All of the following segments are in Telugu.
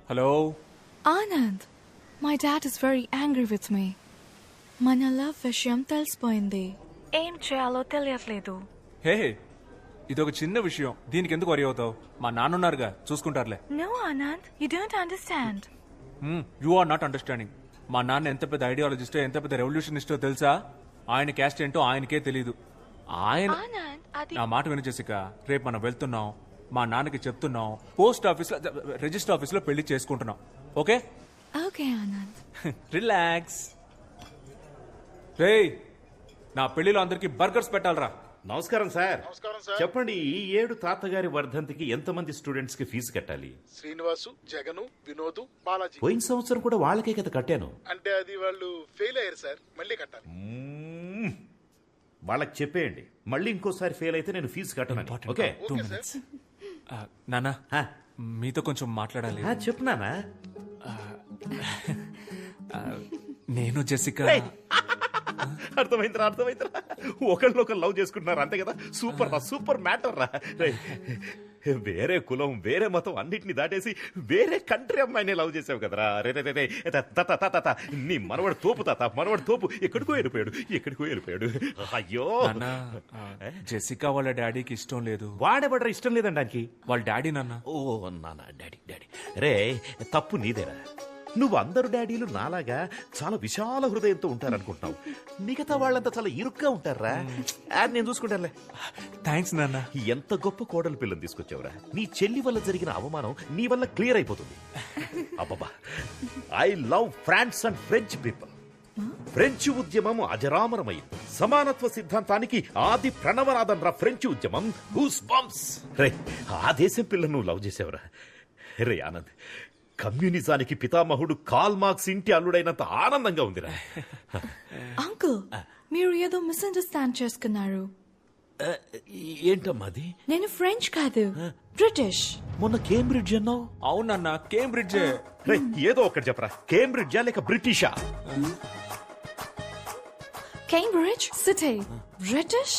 Hello Anand, my dad is very angry with me. మన లవ్ విషయం తెలిసిపోయింది. ఏం చేయాలో తెలియట్లేదు. హే ఇదొక చిన్న విషయం, దీనికి ఎందుకు వరి అవుతావు? మా నాన్నున్నారుగా, చూసుకుంటారులే. No, Anand, you don't understand. You are not understanding. మా నాన్న ఎంత పెద్ద ఐడియాలజిస్టో, ఎంత పెద్ద రెవల్యూషనిస్టో తెలుసా? ఆయన క్యాస్ట్ ఏంటో ఆయనకే తెలీదు. ఆయన Anand, అది నా మాట విను జెసికా, రేపు మనం వెళ్తున్నాం, మా నాన్నకి చెప్తున్నాం, పోస్ట్ ఆఫీస్ లో రిజిస్టర్ ఆఫీస్ లో పెళ్లి చేసుకుంటున్నాం. Okay okay Anand. రిలాక్స్. రేయ్, నా పెళ్లిలో అందరికి బర్గర్స్ పెట్టాలరా. నమస్కారం సార్. చెప్పండి, ఈ ఏడు తాతగారి వర్ధంతికి ఎంతమంది స్టూడెంట్స్ కి ఫీజు కట్టాలి? శ్రీనివాసు, జగను, వినోద్, బాలాజీ. పోయిన సంవత్సరం కూడా వాళ్ళకే కదా కట్టాను. అంటే అది వాళ్ళు ఫెయిల్ అయ్యారు సార్, మళ్ళీ కట్టాలి. వాళ్ళకి చెప్పేయండి, మళ్ళీ ఇంకోసారి ఫెయిల్ అయితే నేను ఫీజు కట్టను. ఓకే? 2 minutes. నానా, మీతో కొంచెం మాట్లాడాలి. చెప్పు నానా. నేను జెసికా. అర్థమైందిరా. ఒకళ్ళొకరు లవ్ చేసుకుంటున్నారు అంతే కదా. సూపర్ మ్యాటర్ రా. వేరే కులం, వేరే మతం అన్నిటిని దాటేసి వేరే కంట్రీ అమ్మాయిని లవ్ చేసావు కదరా. రే నీ మనవడు తోపు ఎక్కడికో వెళ్ళిపోయాడు. అయ్యో, జెసికా వాళ్ళ డాడీకి ఇష్టం లేదు. వాడెవడరా ఇష్టం లేదండి దానికి? వాళ్ళ డాడీ నాన్న. ఓ నాన్న, డాడీ. రే, తప్పు నీదేరా. నువ్వు అందరు డాడీలు నాలాగా చాలా విశాల హృదయంతో ఉంటారనుకుంటున్నావు. మిగతా వాళ్ళంతా చాలా ఇరుగ్గా ఉంటారా. నేను చూసుకుంటానులే. థ్యాంక్స్ నాన్న. ఎంత గొప్ప కోడలు పిల్లని తీసుకొచ్చావురా. నీ చెల్లి వల్ల జరిగిన అవమానం నీ వల్ల క్లియర్ అయిపోతుంది. అబ్బబ్బా, I love France and French people. French ఉద్యమం అజరామరమైంది. సమానత్వ సిద్ధాంతానికి ఆది ప్రణవనాదం రా ఫ్రెంచ్ ఉద్యమం. Goose bumps. రే, ఆ దేశం పిల్లను నువ్వు లవ్ చేసావురా. రే ఆనంద్, కమ్యూనిజానికి పితామహుడు కాల్ మార్క్స్ ఇంటి అల్లుడైనంత ఆనందంగా ఉందిరా. అంకుల్, మీరు ఏదో మిస్అండర్స్టాండ్ చేసుకున్నారు. ఏంటమ్మా అది? నేను ఫ్రెంచ్ కాదు, బ్రిటిష్. మొన్న కేంబ్రిడ్జ్ అన్నావు. అవునన్నా, కేంబ్రిడ్జ్. ఏదో ఒకటి చెప్పరా, కేంబ్రిడ్జా లేక బ్రిటిషా? Cambridge city, British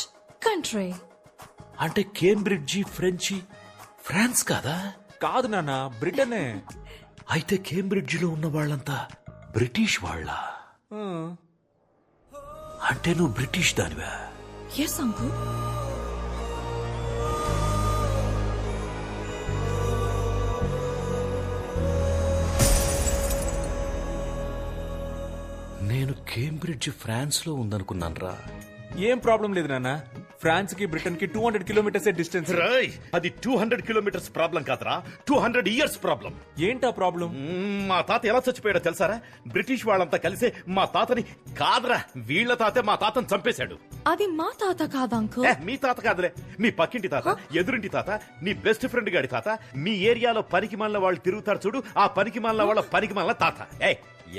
country. అంటే కేంబ్రిడ్జి ఫ్రెంచి, ఫ్రాన్స్ కాదా? కాదు నాన్న, బ్రిటనే. అయితే కేంబ్రిడ్జిలో ఉన్న వాళ్ళంతా బ్రిటిష్ వాళ్ళ? అంటే నువ్వు బ్రిటిష్ దానివా? Yes uncle. నేను కేంబ్రిడ్జ్ ఫ్రాన్స్ లో ఉందనుకున్నాను రా. ఏం ప్రాబ్లం లేదు నాన్న, ఫ్రాన్స్ కి బ్రిటన్ కి 200 కిలోమీటర్స్ డిస్టెన్స్. అది 200 కిలోమీటర్స్ ప్రాబ్లం కాదురా, 200 ఇయర్స్ ప్రాబ్లం. ఏంటా ప్రాబ్లం? మా తాత ఎలా చచ్చిపోయాడో తెలుసారా? బ్రిటిష్ వాళ్ళంతా కలిసే మా తాతని, కాదురా వీళ్ల తాతే మా తాతని చంపేశాడు. అది మా తాత కాదు అంకుల్. మీ తాత కాదులే, మీ పక్కింటి తాత, ఎదురింటి తాత, నీ బెస్ట్ ఫ్రెండ్ గాడి తాత. మీ ఏరియాలో పనికి మాలిన వాళ్ళు తిరుగుతారు చూడు, ఆ పనికి మాలిన వాళ్ళ పనికి మాలిన తాత.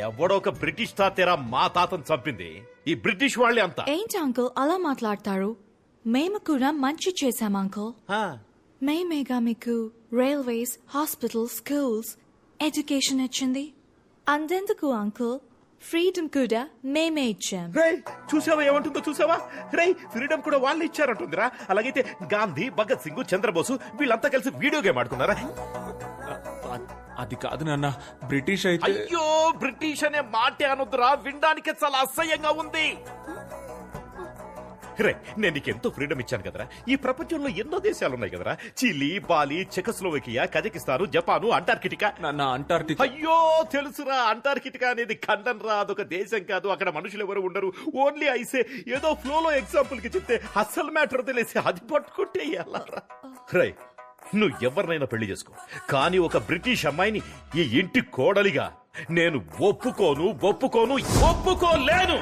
ఎవడో ఒక బ్రిటిష్ తాతేరా మా తాతను చంపింది. ఈ బ్రిటిష్ వాళ్ళే అంతా. ఏంటి అంకుల్ అలా మాట్లాడతారు? మేము కూడా మంచి చేశాం అంకుల్. మేమేగా మీకు రైల్వేస్, హాస్పిటల్స్, స్కూల్స్, ఎడ్యుకేషన్ ఇచ్చింది. అందెందుకు అంకుల్, ఫ్రీడమ్ కూడా మేమే ఇచ్చాం. చూసావా ఏమంటుందో? చూసావా? ఫ్రీడమ్ కూడా వాళ్ళు ఇచ్చారంటుందిరా. అలాగైతే గాంధీ, భగత్ సింగ్, చంద్రబోసు వీళ్ళంతా కలిసి వీడియో గేమ్ ఆడుకున్నారా? అది కాదు నాన్న, బ్రిటిష్ అయితే. అయ్యో, బ్రిటిష్ అనే మాటే అనొద్దురా, వినడానికి చాలా అసహ్యంగా ఉంది. నేను నీకు ఎంతో ఫ్రీడమ్ ఇచ్చాను కదరా. ఈ ప్రపంచంలో ఎన్నో దేశాలు ఉన్నాయి కదరా. Chile, Bali, Czechoslovakia, Kazakhstan, Japan, Antarctica. Antarctica. అయ్యో తెలుసురా, అంటార్కిటికా అనేది ఖండం రా, అదొక దేశం కాదు. అక్కడ మనుషులు ఎవరు ఉండరు, ఓన్లీ ఐసే. ఏదో ఫ్లోలో ఎగ్జాంపుల్ కి చెప్తే అస్సలు మ్యాటర్ తెలిసి అది పట్టుకుంటే ఎలా రా. నువ్వు ఎవరినైనా పెళ్లి చేసుకో, కానీ ఒక బ్రిటిష్ అమ్మాయిని ఈ ఇంటి కోడలిగా నేను ఒప్పుకోలేను.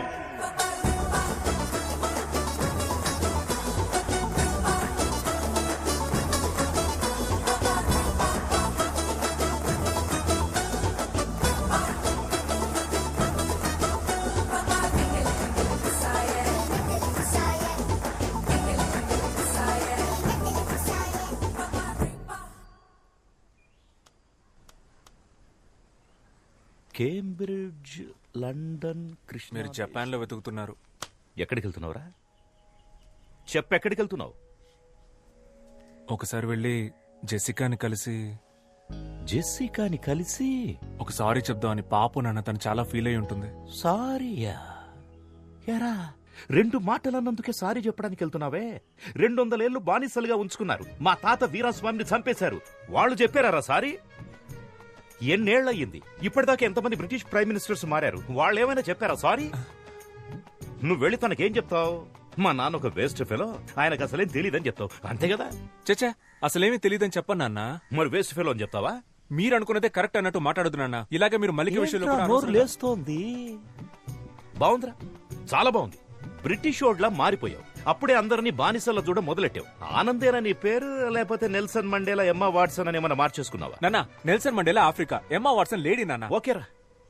Cambridge, London, Krishna. మీరు జపాన్ లో వెతుకుతున్నారు. ఎక్కడికి వెళ్తున్నావురా? చెప్పెక్కడికి వెళ్తున్నావు? ఒకసారి వెళ్ళి జెసికాని కలిసి జెస్సికాని కలిసి ఒక సారీ చెప్దామని పాపం నాన్న, తను చాలా ఫీల్ అయి ఉంటుంది. సారీయా? ఎరా 2 మాటలన్నందుకే సారీ చెప్పడానికి వెళ్తున్నావే? 200 ఏళ్లు బానిసలుగా ఉంచుకున్నారు. మా తాత వీరాస్వామిని చంపేశారు. వాళ్ళు చెప్పారా సారీ? ఎన్నేళ్లయ్యింది? ఇప్పటిదాకా ఎంతమంది బ్రిటిష్ ప్రైమ్ మినిస్టర్స్ మారారు? వాళ్ళేమైనా చెప్పారా సారీ? నువ్వు వెళ్ళి తనకేం చెప్తావు? మా నాన్న ఒక వేస్ట్ ఫెలో, ఆయనకు అసలేం తెలియదని చెప్తావు, అంతే కదా? చచ్చా, అసలేమీ తెలియదని చెప్పను నాన్న. మరి వేస్ట్ ఫెలో అని చెప్తావా? మీరు అనుకున్నదే కరెక్ట్ అన్నట్టు మాట్లాడదు నాన్న. ఇలాగే మీరు మల్లిక విషయంలో కూడా నోరు అనవసరంగా- లేస్తోంది. బాగుందిరా, చాలా బాగుంది. బ్రిటిష్ ఓడ్లా మారిపోయావు. అప్పుడే అందరినీ బానిసల చూడ మొదలెట్టావు. ఆనందేనా నీ పేరు? లేకపోతే నెల్సన్ మండేలా, ఎమ్మా వాట్సన్ అని ఏమన్నా మార్చేసుకున్నావా? నాన్న, Nelson Mandela Africa, Emma Watson lady నాన్న. ఓకేరా,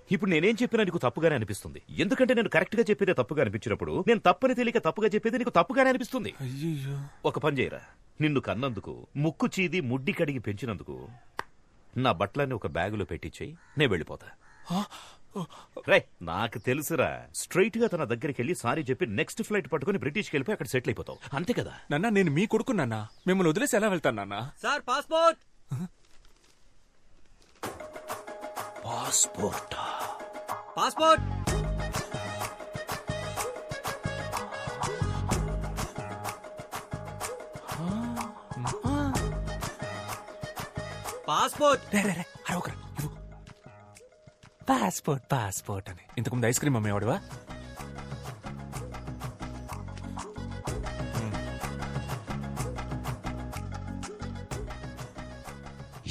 ఇప్పుడు నేనేం చెప్పినా నీకు తప్పుగానే అనిపిస్తుంది. ఎందుకంటే నేను కరెక్ట్ గా చెప్పేదే తప్పుగా అనిపించినప్పుడు నేను తప్పని తెలియక తప్పుగా చెప్పేది నీకు తప్పుగానే అనిపిస్తుంది. అయ్యో, ఒక పని చేయరా, నిన్ను కన్నందుకు, ముక్కు చీది ముడ్డి కడిగి పెంచినందుకు నా బట్టలన్నీ ఒక బ్యాగులో పెట్టించేయి, నేను వెళ్ళిపోతా. రే, నాకు తెలుసురా, స్ట్రైట్ గా తన దగ్గరికి వెళ్ళి సారీ చెప్పి నెక్స్ట్ ఫ్లైట్ పట్టుకుని బ్రిటిష్కి వెళ్ళిపోయి అక్కడ సెటిల్ అయిపోతావు, అంతే కదా? నాన్న, నేను మీ కొడుకు నాన్న. మిమ్మల్ని వదిలేసి ఎలా వెళ్తాను నాన్న? Sir passport. Passport passport. Passport. Passport passport అని ఇంతకుముందు ఐస్ క్రీమ్ అమ్మేవాడువా?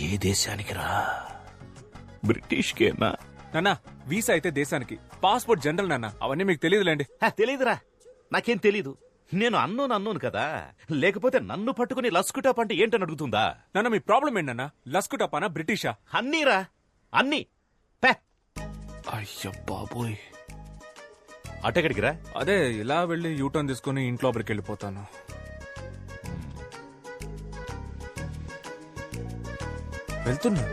ఏ దేశానికి రా? బ్రిటిష్కేనా? నాన్న, వీసా అయితే దేశానికి, పాస్పోర్ట్ జనరల్ నాన్న. అవన్నీ మీకు తెలియదులేండి. తెలీదురా, నాకేం తెలీదు. నేను అన్నోను కదా, లేకపోతే నన్ను పట్టుకుని లస్కుటాప్ అంటే ఏంటని అడుగుతుందా? నాన్న, మీ ప్రాబ్లం ఏంటన్నా? లస్కుటాపానా, బ్రిటిషా? అన్నీరా, అన్నీ. అయ్యో బాబోయ్. అటెక్కడికి రా? అదే ఇలా వెళ్ళి యూటర్న్ తీసుకుని ఇంట్లో లోపలికి వెళ్ళిపోతాను. వెళ్తున్నా.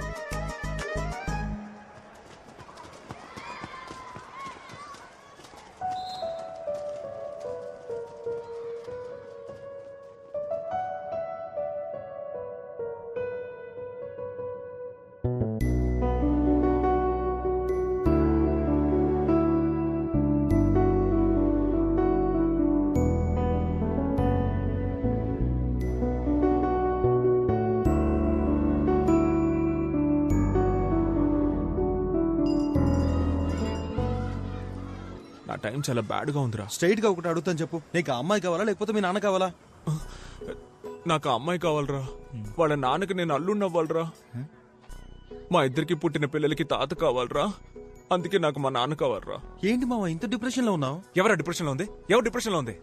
నా టైం చాలా బ్యాడ్ గా ఉందిరా. స్ట్రైట్ గా ఒకటి అడుగుతాను చెప్పు, నీకు ఆ అమ్మాయి కావాలా లేకపోతే మీ నాన్న కావాలా? నాకు ఆ అమ్మాయి కావాలరా. వాళ్ళ నాన్నకి నేను అల్లుండి అవ్వాలరా. మా ఇద్దరికి పుట్టిన పిల్లలకి తాత కావాలరా. అందుకే నాకు మా నాన్న కావాలరా. ఏంటి మావా ఇంత డిప్రెషన్ లో ఉన్నావు? ఎవరా డిప్రెషన్ లో ఉంది? ఎవరు డిప్రెషన్ లో ఉంది?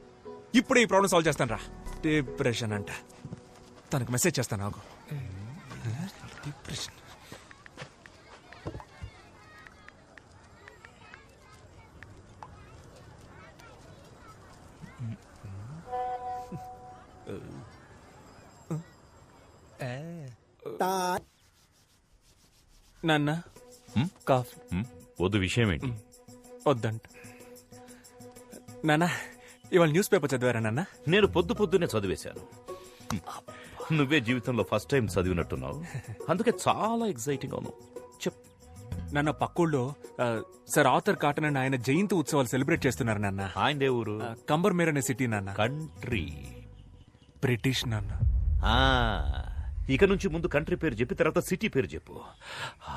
ఇప్పుడే ఈ ప్రాబ్లం సాల్వ్ చేస్తాను రా. డిప్రెషన్ అంట. తనకు మెసేజ్ చేస్తాను నాకు. డిప్రెషన్. నాన్న, కాఫీ వద్దు, విషయం ఏంటి? వద్దంట. నాన్న, ఇవాళ న్యూస్ పేపర్ చదివారా నాన్న? నేను పొద్దున్నే చదివేశాను. నువ్వే జీవితంలో ఫస్ట్ టైం చదివినట్టున్నావు, అందుకే చాలా ఎక్సైటింగ్ అవును. చెప్. నాన్న, పక్కూళ్ళో సర్ ఆర్థర్ కాటన్ అని ఆయన జయంతి ఉత్సవాలు సెలబ్రేట్ చేస్తున్నారు నాన్న. ఆయనదే ఊరు? కంబర్మేర్ అనే సిటీ నాన్న. కంట్రీ. బ్రిటిష్ నాన్న. ఇక నుంచి ముందు కంట్రీ పేరు చెప్పి తర్వాత సిటీ పేరు చెప్పు.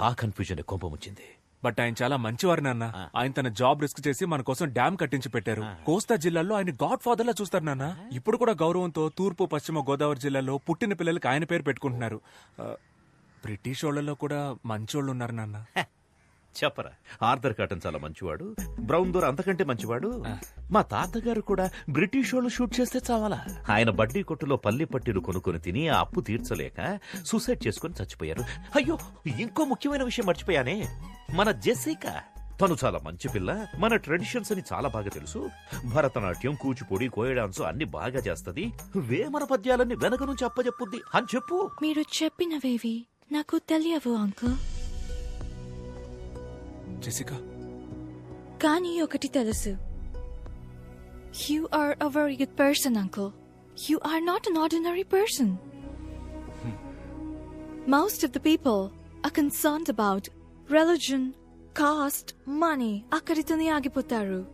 ఆ కన్ఫ్యూజన్ కోపం వచ్చింది. బట్ ఆయన చాలా మంచివారు నాన్న. ఆయన తన జాబ్ రిస్క్ చేసి మన కోసం డ్యామ్ కట్టించి పెట్టారు. కోస్తా జిల్లాలో ఆయన గాడ్ ఫాదర్ లా చూస్తారు నాన్న. ఇప్పుడు కూడా గౌరవంతో తూర్పు పశ్చిమ గోదావరి జిల్లాలో పుట్టిన పిల్లలకి ఆయన పేరు పెట్టుకుంటున్నారు. బ్రిటిష్ వాళ్ళలో కూడా మంచోళ్ళు ఉన్నారు నాన్న. చెప్పరా, ఆర్థర్ కాటన్ చాలా మంచివాడు, బ్రౌన్ దోర్ అంతకంటే మంచివాడు. మా తాతగారు కూడా బ్రిటిష్ వాళ్ళు షూట్ చేస్తే చావాలా. ఆయన బడ్డీ కొట్టులో పల్లి పట్టీలు కొనుక్కొని తిని ఆ అప్పు తీర్చలేక సూసైడ్ చేసుకుని చచ్చిపోయారు. అయ్యో, ఇంకో ముఖ్యమైన విషయం మర్చిపోయానే, మన జెసికా. తను చాలా మంచి పిల్ల, మన ట్రెడిషన్స్ అని చాలా బాగా తెలుసు. భరతనాట్యం, కూచిపూడి, కోయ డాన్స్ అన్ని బాగా చేస్తది. వేమన పద్యాలన్నీ వెనక నుంచి అప్పచెప్పుద్ది అని చెప్పు. మీరు చెప్పినవేవి నాకు తెలియవు అంకుల్. జెసికా, కానీ ఒకటి తెలుసు. You are a very good person, uncle. You are not an ordinary person. Most of the people are concerned about religion, caste, money. Akkaritone agipotaru.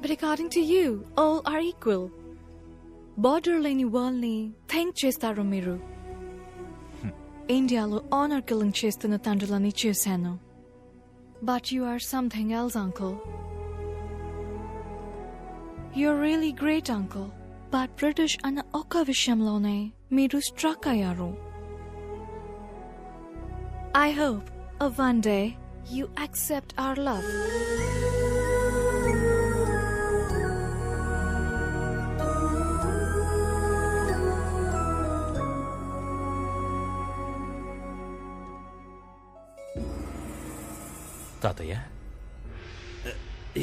But according to you, all are equal. Border leni world ni think chestaru miru. Indialo honor killing chestunna tandrulani chusanu. But you are something else, uncle. You're really great, uncle. But British ana oka vishamlone miru struck ayaru. I hope one day you accept our love. తాతయ్య,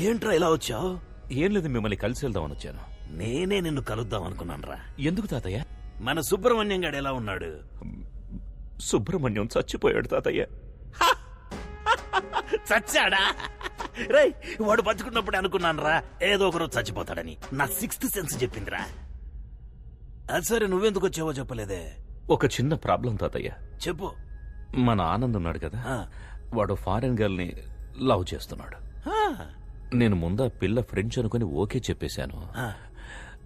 ఏంట్రా ఇలా వచ్చావు? ఏం లేదు, మిమ్మల్ని కలిసి వెళ్దామని వచ్చాను. నేనే నిన్ను కలుద్దాం అనుకున్నానురా. ఎందుకు తాతయ్య? మన సుబ్రహ్మణ్యం గాడు ఎలా ఉన్నాడు? సుబ్రహ్మణ్యం చచ్చిపోయాడు తాతయ్య. చచ్చాడా? రేయ్, వాడు బతుకున్నప్పుడు అనుకున్నానురా ఏదో ఒకరోజు చచ్చిపోతాడని. నా 6th సెన్స్ చెప్పిందిరా. అది సరే, నువ్వెందుకు వచ్చావో చెప్పలేదే. ఒక చిన్న ప్రాబ్లం తాతయ్య. చెప్పు. మన ఆనంద్ ఉన్నాడు కదా, ఆ. వాడు ఫారెన్ గర్ల్ ని లవ్ చేస్తున్నాడు. ఆ, నేను ముందా పిల్ల ఫ్రెంచ్ అనుకుని ఓకే చెప్పేశాను. ఆ.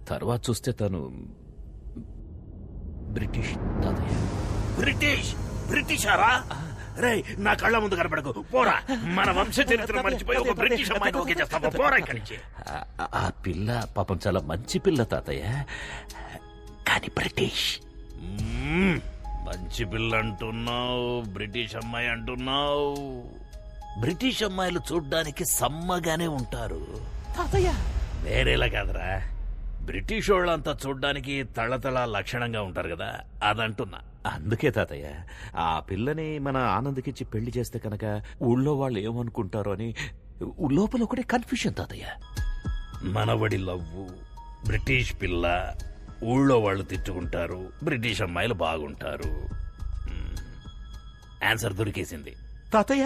తర్వాత చూస్తే తను బ్రిటిష్ తాతయ్య. బ్రిటిషారా? రేయ్, నా కళ్ళ ముందు కనపడకు, పోరా. మన వంశ చరిత్ర మర్చిపోయి ఒక బ్రిటిష్ అమ్మాయిని ఓకే చేస్తావా? పోరా ఇక్కడి నుంచి. ఆ పిల్ల పాపం చాలా మంచి పిల్ల తాతయ్య, కానీ బ్రిటిష్. మంచి పిల్ల అంటున్నావు, బ్రిటిష్ అమ్మాయి అంటున్నావు. బ్రిటిష్ అమ్మాయిలు చూడ్డానికి సమ్మగానే ఉంటారు తాతయ్య. వేరేలా కాదురా, బ్రిటిష్ వాళ్ళంతా చూడ్డానికి తళతళ లక్షణంగా ఉంటారు కదా, అదంటున్నా. అందుకే తాతయ్య, ఆ పిల్లని మన ఆనంద్కిచ్చి పెళ్లి చేస్తే కనుక ఊళ్ళో వాళ్ళు ఏమనుకుంటారో అని లోపల ఒకటే కన్ఫ్యూషన్ తాతయ్య. మనవడి లవ్వు, బ్రిటిష్ పిల్ల, ఊళ్ళో వాళ్ళు తిట్టుకుంటారు, బ్రిటిష్ అమ్మాయిలు బాగుంటారు. ఆన్సర్ దొరికేసింది. తాతయ్య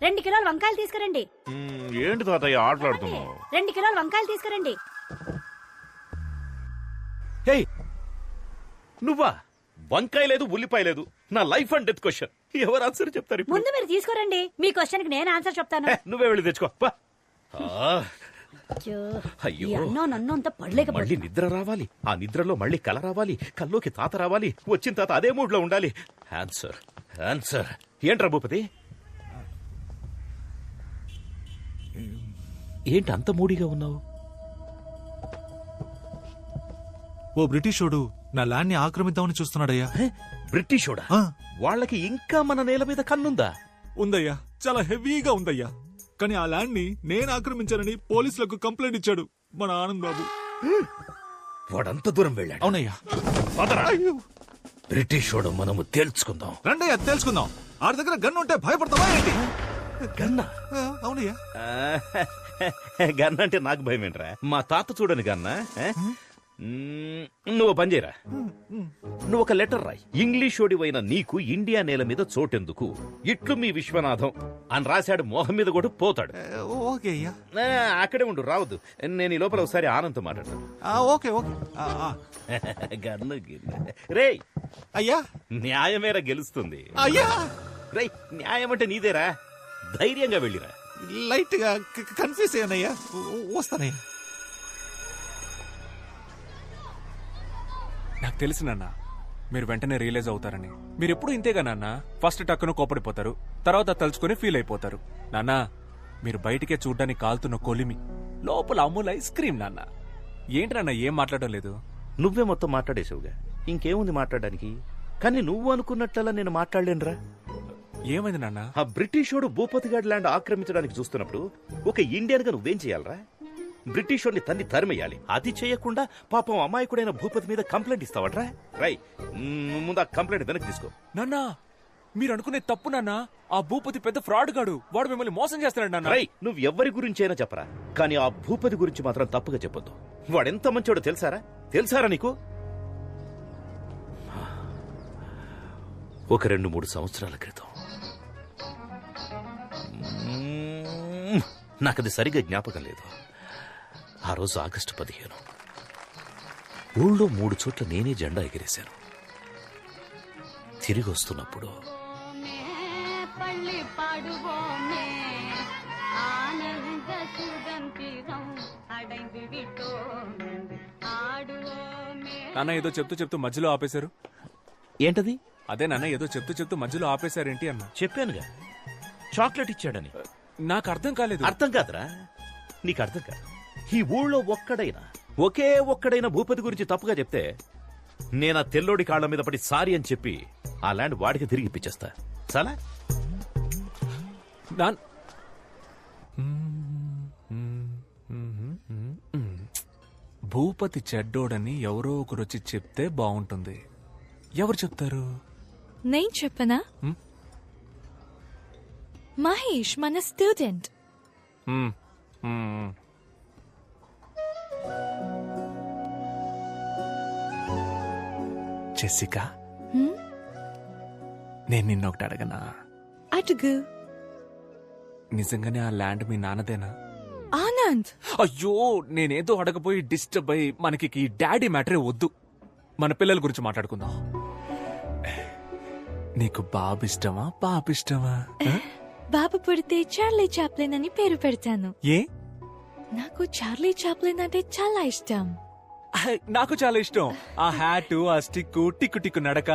2 కిలోల వంకాయలు తీసుకురండి. ఏంటి తాతయ్య ఆటలాడుతున్నావు? 2 కిలోల వంకాయలు తీసుకురండి. హే, నువ్వా? వంకాయ లేదు, ఉల్లిపాయ లేదు. నా లైఫ్ అండ్ డెత్ క్వశ్చన్. ఎవరు ఆన్సర్ చెప్తారు ఇప్పుడు? ముందు మీరు తీసుకురండి, మీ క్వశ్చన్ కి నేను ఆన్సర్ చెప్తాను. నువ్వే వెళ్ళి తెచ్చుకో. పా. అయ్యో, అన్నో నన్ను అంత మళ్ళీ పడలేకపోతే నిద్ర రావాలి, ఆ నిద్రలో మళ్ళీ కల రావాలి, కల్లోకి తాత రావాలి, వచ్చిన తాత అదే మూడ్ లో ఉండాలి. ఆన్సర్ ఆన్సర్ ఏంట్రా భూపతి? ఏంటి అంత మూడీగా ఉన్నావు? ఓ బ్రిటిషోడు నా ల్యాండ్ ని ఆక్రమిద్దామని చూస్తున్నాడయ్యా. బ్రిటిషోడా? ఆ. వాళ్ళకి ఇంకా మన నేల మీద కన్నుందా? ఉందయ్యా, చాలా హెవీగా ఉందయ్యా. కానీ ఆ ల్యాండ్ ని నేను ఆక్రమించానని పోలీసులకు కంప్లైంట్ ఇచ్చాడు మన ఆనంద్ బాబు. వాడంత దూరం వెళ్ళాడు. అవునయ్యా. పదరా. అయ్యో. బ్రిటిషోడు మనము తేల్చుకుందాం. రండయ్యా, తెలుసుకుందాం. ఆడి దగ్గర గన్ ఉంటే భయపడతావా ఏంటి? గన్నా? అవునయ్యా. గన్న అంటే నాకు భయం ఏంట్రా? మా తాత చూడని గన్నా. నువ్వు పని చేయరా, నువ్వు ఒక లెటర్ రాయి. ఇంగ్లీషోడివైన నీకు ఇండియా నేల మీద చోటెందుకు, ఇట్లు మీ విశ్వనాథం అని రాశాడు. మోహం మీద కూడా పోతాడు. ఓకే అయ్యా. అక్కడే ఉండు, రావద్దు. నేను ఈ లోపల ఒకసారి ఆనంద్ మాట్లాడతాను. Okay okay. గన్ను రే, అయ్యా. న్యాయమేరా గెలుస్తుంది. అయ్యా. రే, న్యాయం అంటే నీదేరా, ధైర్యంగా వెళ్ళిరా. లైట్ గా కన్ఫ్యూజ్ అయ్యానయ్యా. వస్తానయ్యా. నాకు తెలుసు నాన్న, మీరు వెంటనే రియలైజ్ అవుతారని. మీరు ఎప్పుడు ఇంతేగా నాన్న, ఫస్ట్ టక్కున కోపడిపోతారు, తర్వాత తలుచుకుని ఫీల్ అయిపోతారు. నాన్న, మీరు బయటికే చూడ్డానికి కాలుతున్న కొలిమి, లోపల అమూల్ ఐస్ క్రీమ్. నాన్న ఏంటి నాన్న ఏం మాట్లాడడం లేదు? నువ్వే మొత్తం మాట్లాడేసావుగా, ఇంకేముంది మాట్లాడడానికి? కానీ నువ్వు అనుకున్నట్లలా నేను మాట్లాడలేనురా. ఏమైంది నాన్న? ఆ బ్రిటిషోడు భూపతిగాడ్ ల్యాండ్ ఆక్రమించడానికి చూస్తున్నప్పుడు ఒక ఇండియన్ గా నువ్వేం చేయాలరా? బ్రిటిషోడిని తన్ని తరిమేయాలి. అది చేయకుండా పాపం అమాయకుడైన భూపతి మీద కంప్లైంట్ ఇస్తావట్రా? రై, ముందు ఆ కంప్లైంట్ వెనక్కి తీసుకో. నాన్న, మీరు అనుకునే తప్పు నాన్న. ఆ భూపతి పెద్ద ఫ్రాడ్ గాడు, వాడు మిమ్మల్ని మోసం చేస్తున్నాడు నాన్న. రై, నువ్వు ఎవరి గురించి అయినా చెప్పరా, కానీ ఆ భూపతి గురించి మాత్రం తప్పుగా చెప్పొద్దు. వాడెంత మంచోడో తెలుసారా నీకు? ఒక 2-3 సంవత్సరాల క్రితం, నాకది సరిగా జ్ఞాపకం లేదు. ఆ రోజు ఆగస్టు 15, ఊళ్ళో 3 చోట్ల నేనే జెండా ఎగిరేశాను. తిరిగి వస్తున్నప్పుడు నాన్న ఏదో చెప్తూ చెప్తూ మధ్యలో ఆపేశారు. ఏంటది? అదే నాన్న ఏదో చెప్తూ చెప్తూ మధ్యలో ఆపేశారేంటి అన్న. చెప్పానుగా చాక్లెట్ ఇచ్చాడని. నాకు అర్థం కాలేదు. అర్థం కాదురా, నీకు అర్థం కాదు. ఈ ఊళ్ళో ఒకే ఒక్కడైనా భూపతి గురించి తప్పుగా చెప్తే నేను ఆ తెల్లోడి కాళ్ళ మీద పడి సారీ అని చెప్పి ఆ ల్యాండ్ వాడికి తిరిగి ఇప్పించేస్తా. చాలా భూపతి చెడ్డోడని ఎవరో ఒకరు వచ్చి చెప్తే బాగుంటుంది. ఎవరు చెప్తారు? నేను చెప్పనా? మహేష్ మన స్టూడెంట్. మ్మ్. మ్మ్. జెసికా, నేను నిన్నొకటి అడగనా? అటుగు. నిజంగానే ఆ ల్యాండ్ మీ నాన్నదేనా? ఆనంద్, అయ్యో, నేనేదో అడగపోయి డిస్టర్బ్ అయ్యి మనకి ఈ డాడీ మ్యాటరే వద్దు. మన పిల్లల గురించి మాట్లాడుకుందాం. నీకు బాబు ఇష్టమా పాప ఇష్టమా? బాబు పుడితే చార్లీ చాప్లిన్ అని పేరు పెడతాను. ఏ? నాకు చార్లీ చాప్లిన్ అంటే చాలా ఇష్టం. నాకు చాలా ఇష్టం. ఆ హ్యాటు, ఆ స్టిక్, టిక్కు టిక్కు నడక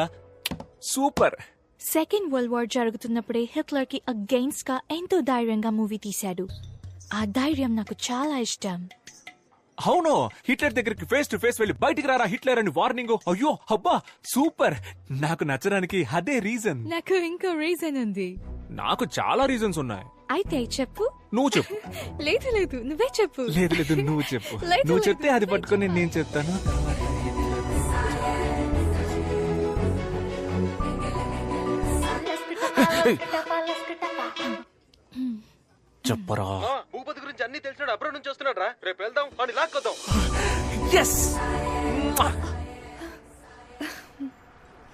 సూపర్. సెకండ్ వరల్డ్ వార్ జరుగుతున్నప్పుడే హిట్లర్ కి అగెయిన్స్ట్ గా ఎంతో ధైర్యంగా మూవీ తీశాడు. ఆ ధైర్యం నాకు చాలా ఇష్టం. అవును, హిట్లర్ దగ్గరికి ఫేస్ టు ఫేస్ వెళ్ళి బయటికి రారా హిట్లర్ అని వార్నింగ్. అయ్యో అబ్బా సూపర్. నాకు నచ్చడానికి అదే రీజన్. నాకు ఇంకో రీజన్ ఉంది. నాకు చాలా రీజన్స్ ఉన్నాయి. అయితే చెప్పు. నువ్వు చెప్పు. లేదు లేదు, నువ్వే చెప్పు. లేదు లేదు, నువ్వు చెప్పు. లేదు, నువ్వు లేదు, చెప్తే అది పట్టుకొని నేను చెప్తాను. చెప్పరా. భూపతి గురించి అన్ని తెలిసినాడు. అబ్రాడ్ నుంచి వస్తున్నాడు రా. రేపు వెళ్దాం, లాక్కొద్దాం. ఎస్.